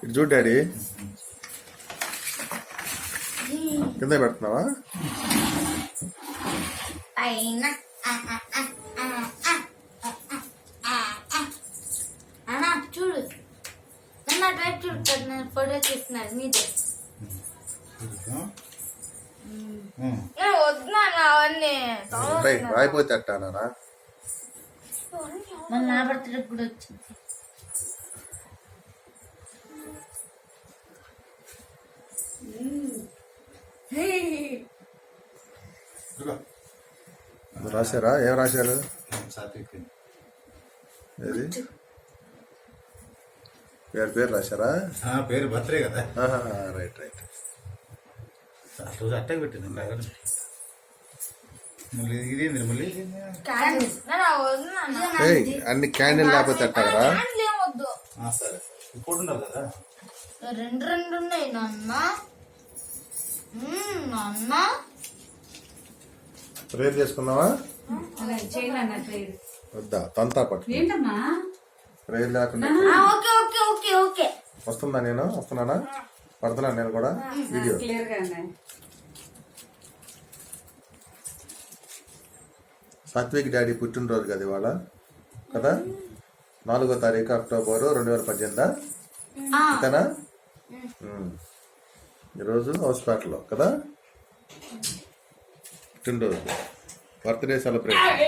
ఇటు చూడు డాడీ, కింద పెడుతున్నావా? పైన అన్నా చూడు, నన్ను అటువైపు చూడు, నేను ఫోటో తీస్తున్నారు మీదే. వద్దునా అవన్నీ రాయిపోతే అట్టానా? మన నా బర్త్డే కూడా వచ్చింది. రాశారా? ఏం రాశారు? ఏది పేరు రాశారా? పేరు బర్త్డే కదా. Right right. రోజు అట్టగా పెట్టింది మళ్ళీ ఇదేంది మళ్ళీ అన్ని క్యాండిల్ లేకపోతే అట్టారా? సరే ఇప్పుడు ఉన్నారు కదా. రెండు రెండు ఉన్నాయి నాన్న. నాన్న ప్రేర్ చేసుకున్నావా? వద్దా? తంతా పట్టు ప్రేర్ లేకుండా వస్తుందా? నేను వస్తున్నానా? పడుతున్నా నేను కూడా వీడియో. సాత్విక్ డాడీ పుట్టినరోజు కదా ఇవాళ కదా, 4వ తారీఖు అక్టోబరు 2018 అంతేనా? ఈరోజు హాస్పిటల్లో కదా పుట్టినరోజు, బర్త్డే సెలబ్రేషన్.